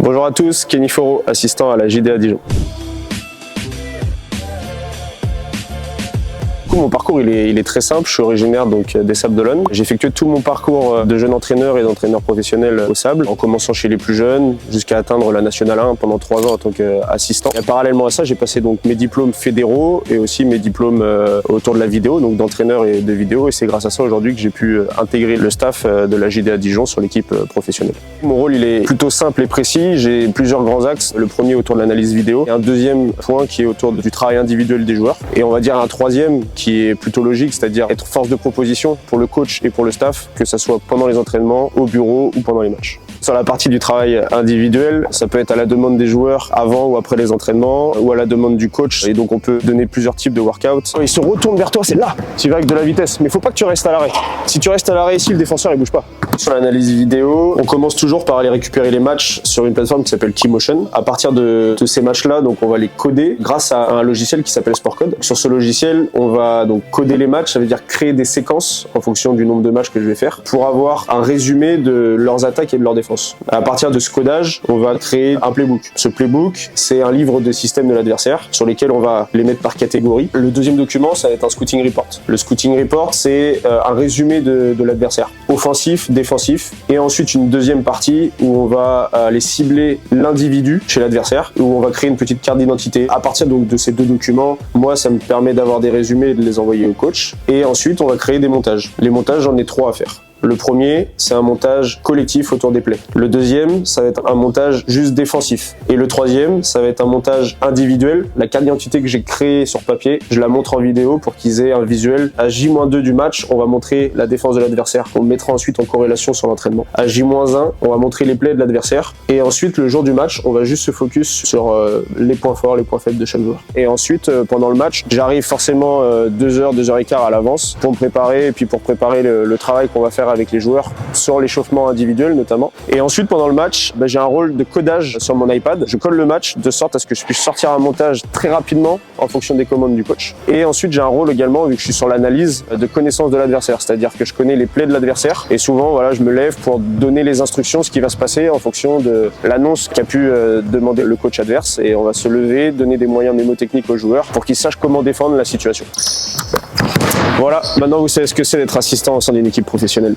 Bonjour à tous, Kenny Foro, assistant à la JDA Dijon. Mon parcours il est très simple, je suis originaire des Sables d'Olonne. J'ai effectué tout mon parcours de jeune entraîneur et d'entraîneur professionnel au Sable, en commençant chez les plus jeunes jusqu'à atteindre la Nationale 1 pendant 3 ans en tant qu'assistant. Et parallèlement à ça, j'ai passé mes diplômes fédéraux et aussi mes diplômes autour de la vidéo, donc d'entraîneur et de vidéo. Et c'est grâce à ça aujourd'hui que j'ai pu intégrer le staff de la JDA Dijon sur l'équipe professionnelle. Mon rôle il est plutôt simple et précis, j'ai plusieurs grands axes. Le premier autour de l'analyse vidéo, et un deuxième point qui est autour du travail individuel des joueurs. Et on va dire un troisième qui est plutôt logique, c'est-à-dire être force de proposition pour le coach et pour le staff, que ce soit pendant les entraînements, au bureau ou pendant les matchs. Sur la partie du travail individuel, ça peut être à la demande des joueurs avant ou après les entraînements ou à la demande du coach. Et donc on peut donner plusieurs types de workouts. Il se retourne vers toi, c'est là, tu vas avec de la vitesse. Mais il faut pas que tu restes à l'arrêt. Si tu restes à l'arrêt ici, le défenseur il bouge pas. Sur l'analyse vidéo, on commence toujours par aller récupérer les matchs sur une plateforme qui s'appelle Keymotion. À partir de ces matchs-là, donc on va les coder grâce à un logiciel qui s'appelle SportCode. Sur ce logiciel, on va donc coder les matchs, ça veut dire créer des séquences en fonction du nombre de matchs que je vais faire pour avoir un résumé de leurs attaques et de leurs défenses. À partir de ce codage, on va créer un playbook. Ce playbook, c'est un livre de système de l'adversaire sur lesquels on va les mettre par catégorie. Le deuxième document, ça va être un scouting report. Le scouting report, c'est un résumé de l'adversaire, offensif, défensif, et ensuite une deuxième partie où on va aller cibler l'individu chez l'adversaire, où on va créer une petite carte d'identité. À partir donc de ces deux documents, moi, ça me permet d'avoir des résumés et de les envoyer au coach. Et ensuite, on va créer des montages. Les montages, j'en ai 3 à faire. Le premier, c'est un montage collectif autour des plays. Le deuxième, ça va être un montage juste défensif. Et le troisième, ça va être un montage individuel. La carte d'identité que j'ai créée sur papier, je la montre en vidéo pour qu'ils aient un visuel. À J-2 du match, on va montrer la défense de l'adversaire. On mettra ensuite en corrélation sur l'entraînement. À J-1, on va montrer les plays de l'adversaire. Et ensuite, le jour du match, on va juste se focus sur les points forts, les points faibles de chaque joueur. Et ensuite, pendant le match, j'arrive forcément 2 heures, 2 heures et quart à l'avance pour me préparer et puis pour préparer le travail qu'on va faire avec les joueurs sur l'échauffement individuel notamment. Et ensuite pendant le match, j'ai un rôle de codage sur mon iPad. Je code le match de sorte à ce que je puisse sortir un montage très rapidement en fonction des commandes du coach. Et ensuite j'ai un rôle également, vu que je suis sur l'analyse, de connaissance de l'adversaire, c'est-à-dire que je connais les plays de l'adversaire et souvent voilà, je me lève pour donner les instructions, ce qui va se passer en fonction de l'annonce qu'a pu demander le coach adverse, et on va se lever, donner des moyens mnémotechniques aux joueurs pour qu'ils sachent comment défendre la situation. Voilà, maintenant vous savez ce que c'est d'être assistant au sein d'une équipe professionnelle.